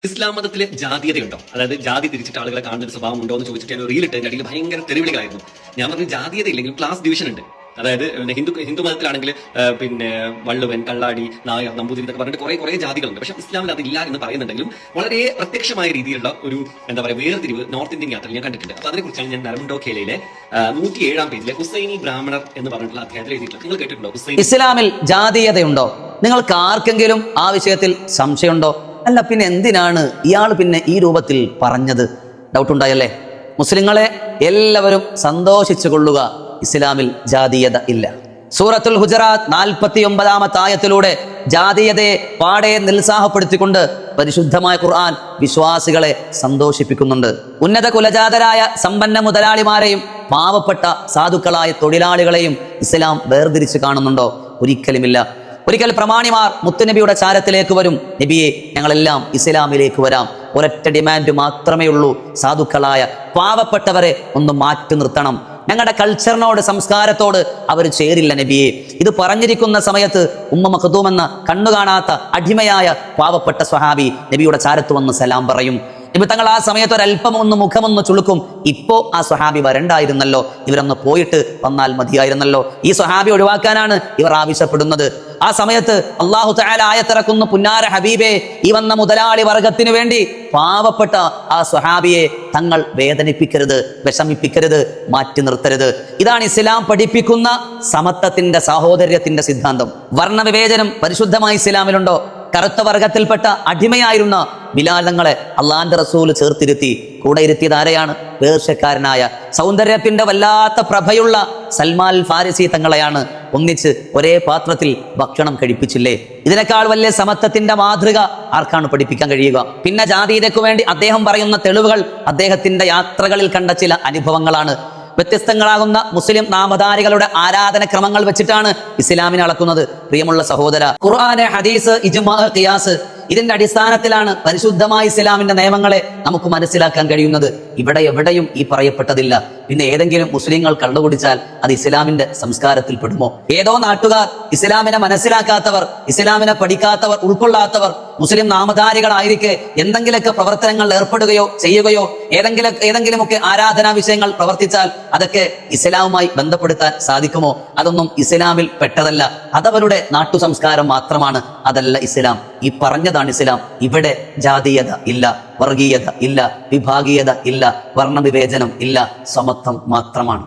ഇസ്ലാം മതത്തിലെ ജാതീയതയുണ്ടോ? അതായത് ജാതി തിരിച്ചിട്ട് ആളുകളെ കാണുന്ന ഒരു സ്വഭാവം ഉണ്ടോ എന്ന് ചോദിച്ചിട്ട് ഞാൻ റീലിട്ട് അടിയിൽ ഭയങ്കര തെരുവിളികളായിരുന്നു. ഞാൻ പറഞ്ഞു ജാതീയത ഇല്ലെങ്കിൽ ക്ലാസ് ഡിവിഷൻ ഉണ്ട്. അതായത് ഹിന്ദു മതത്തിലാണെങ്കിൽ പിന്നെ വള്ളുവൻ, കള്ളാടി, നായർ, നമ്പൂതിരി എന്നൊക്കെ പറഞ്ഞിട്ട് കുറെ ജാതികളുണ്ട്. പക്ഷെ ഇസ്ലാമിൽ അതില്ല എന്ന് പറയുന്നുണ്ടെങ്കിലും വളരെ പ്രത്യക്ഷമായ രീതിയിലുള്ള ഒരു എന്താ പറയുക വേർതിരിവ് നോർത്ത് ഇന്ത്യൻ യാത്രയിൽ ഞാൻ കണ്ടിട്ടുണ്ട്. അപ്പൊ അതിനെക്കുറിച്ചാണ് ഞാൻ നരമുണ്ടോ ഖേലയിലെ 107 പേജിലെ ഹുസൈനി ബ്രാഹ്മണർ എന്ന് പറഞ്ഞിട്ടുള്ള അധ്യായത്തിൽ എഴുതിയിട്ടുള്ളത്. നിങ്ങൾ കേട്ടിട്ടുണ്ടോ? ഇസ്ലാമിൽ ജാതീയതയുണ്ടോ? നിങ്ങൾക്ക് ആർക്കെങ്കിലും ആ വിഷയത്തിൽ സംശയമുണ്ടോ? അല്ല പിന്നെ എന്തിനാണ് ഇയാൾ പിന്നെ ഈ രൂപത്തിൽ പറഞ്ഞത്? ഡൗട്ട് ഉണ്ടായല്ലേ? മുസ്ലിങ്ങളെ എല്ലാവരും സന്തോഷിച്ചു കൊള്ളുക, ഇസ്ലാമിൽ ജാതീയത ഇല്ല. സൂറത്തുൽ ഹുജറാത്ത് 49-ാമത്തെ ആയത്തിലൂടെ ജാതീയതയെ പാടെ നിരുത്സാഹപ്പെടുത്തിക്കൊണ്ട് പരിശുദ്ധമായ ഖുർആൻ വിശ്വാസികളെ സന്തോഷിപ്പിക്കുന്നുണ്ട്. ഉന്നത കുലജാതരായ സമ്പന്ന മുതലാളിമാരെയും പാവപ്പെട്ട സാധുക്കളായ തൊഴിലാളികളെയും ഇസ്ലാം വേർതിരിച്ച് കാണുന്നുണ്ടോ? ഒരിക്കലുമില്ല. ഒരിക്കൽ പ്രമാണിമാർ മുത്തുനബിയുടെ ചാരത്തിലേക്ക് വരും, നബിയെ ഞങ്ങളെല്ലാം ഇസ്ലാമിലേക്ക് വരാം, ഒരൊറ്റ ഡിമാൻഡ് മാത്രമേ ഉള്ളൂ, സാധുക്കളായ പാവപ്പെട്ടവരെ ഒന്ന് മാറ്റി നിർത്തണം, ഞങ്ങളുടെ കൾച്ചറിനോട് സംസ്കാരത്തോട് അവർ ചേരില്ല നബിയെ. ഇത് പറഞ്ഞിരിക്കുന്ന സമയത്ത് ഉമ്മ മഖ്ദൂം എന്ന കണ്ണു കാണാത്ത അടിമയായ പാവപ്പെട്ട സ്വഹാബി നബിയുടെ ചാരത്ത് വന്ന് സലാം പറയും. നബി തങ്ങൾ ആ സമയത്ത് ഒരല്പം ഒന്ന് മുഖമൊന്ന് ചുളുക്കും. ഇപ്പോ ആ സ്വഹാബി വരണ്ടായിരുന്നല്ലോ, ഇവരൊന്ന് പോയിട്ട് വന്നാൽ മതിയായിരുന്നല്ലോ. ഈ സ്വഹാബി ഒഴിവാക്കാനാണ് ഇവർ ആവശ്യപ്പെടുന്നത്. ആ സമയത്ത് അല്ലാഹു തആല ആയത്തിറക്കുന്ന പുന്നാര ഹബീബേ, ഈ വന്ന മുതലാളി വർഗത്തിനു വേണ്ടി പാവപ്പെട്ട ആ സ്വഹാബിയെ തങ്ങൾ വേദനിപ്പിക്കരുത്, വിഷമിപ്പിക്കരുത്, മാറ്റി നിർത്തരുത്. ഇതാണ് ഇസ്ലാം പഠിപ്പിക്കുന്ന സമത്വത്തിന്റെ, സാഹോദര്യത്തിന്റെ സിദ്ധാന്തം. വർണ്ണവിവേചനം പരിശുദ്ധമായ ഇസ്ലാമിലുണ്ടോ? കറുത്ത വർഗത്തിൽപ്പെട്ട അടിമയായിരുന്ന ബിലാൽ തങ്ങളെ അള്ളാന്റെ റസൂൽ ചേർത്തിരുത്തി. കൂടെ ഇരുത്തിയത് ആരെയാണ്? പേർഷ്യക്കാരനായ സൗന്ദര്യത്തിന്റെ വല്ലാത്ത പ്രഭയുള്ള സൽമാൻ ഫാരിസി തങ്ങളെയാണ്. ഒന്നിച്ച് ഒരേ പാത്രത്തിൽ ഭക്ഷണം കഴിപ്പിച്ചില്ലേ? ഇതിനേക്കാൾ വലിയ സമത്വത്തിന്റെ മാതൃക ആർക്കാണ് പഠിപ്പിക്കാൻ കഴിയുക? പിന്നെ ജാതീയതയ്ക്കു വേണ്ടി അദ്ദേഹം പറയുന്ന തെളിവുകൾ അദ്ദേഹത്തിന്റെ യാത്രകളിൽ കണ്ട ചില അനുഭവങ്ങളാണ്. വ്യത്യസ്തങ്ങളാകുന്ന മുസ്ലിം നാമധാരികളുടെ ആരാധനക്രമങ്ങൾ വെച്ചിട്ടാണ് ഇസ്ലാമിനെ അളക്കുന്നത്. പ്രിയമുള്ള സഹോദര, ഖുർആൻ, ഹദീസ്, ഇജ്മാ, ഖിയാസ്, ഇതിന്റെ അടിസ്ഥാനത്തിലാണ് പരിശുദ്ധമായ ഇസ്ലാമിന്റെ നിയമങ്ങളെ നമുക്ക് മനസ്സിലാക്കാൻ കഴിയുന്നത്. ഇവിടെ എവിടെയും ഈ പറയപ്പെട്ടതില്ല. പിന്നെ ഏതെങ്കിലും മുസ്ലിങ്ങൾ കള്ളുകുടിച്ചാൽ അത് ഇസ്ലാമിന്റെ സംസ്കാരത്തിൽ പെടുമോ? ഏതോ നാട്ടുകാർ, ഇസ്ലാമിനെ മനസ്സിലാക്കാത്തവർ, ഇസ്ലാമിനെ പഠിക്കാത്തവർ, ഉൾക്കൊള്ളാത്തവർ, മുസ്ലിം നാമധാരികളായിരിക്കെ എന്തെങ്കിലുമൊക്കെ പ്രവർത്തനങ്ങൾ ഏർപ്പെടുകയോ ചെയ്യുകയോ ഏതെങ്കിലുമൊക്കെ ആരാധനാ വിഷയങ്ങൾ പ്രവർത്തിച്ചാൽ അതൊക്കെ ഇസ്ലാമുമായി ബന്ധപ്പെടുത്താൻ സാധിക്കുമോ? അതൊന്നും ഇസ്ലാമിൽ പെട്ടതല്ല. അതവരുടെ നാട്ടു സംസ്കാരം മാത്രമാണ്. അതല്ല ഇസ്ലാം. ഈ പറഞ്ഞതാണ് ഇസ്ലാം. ഇവിടെ ജാതീയത ഇല്ല, വർഗീയത ഇല്ല, വിഭാഗീയത ഇല്ല, വർണ്ണവിവേചനം ഇല്ല, സമത്വം മാത്രമാണ്.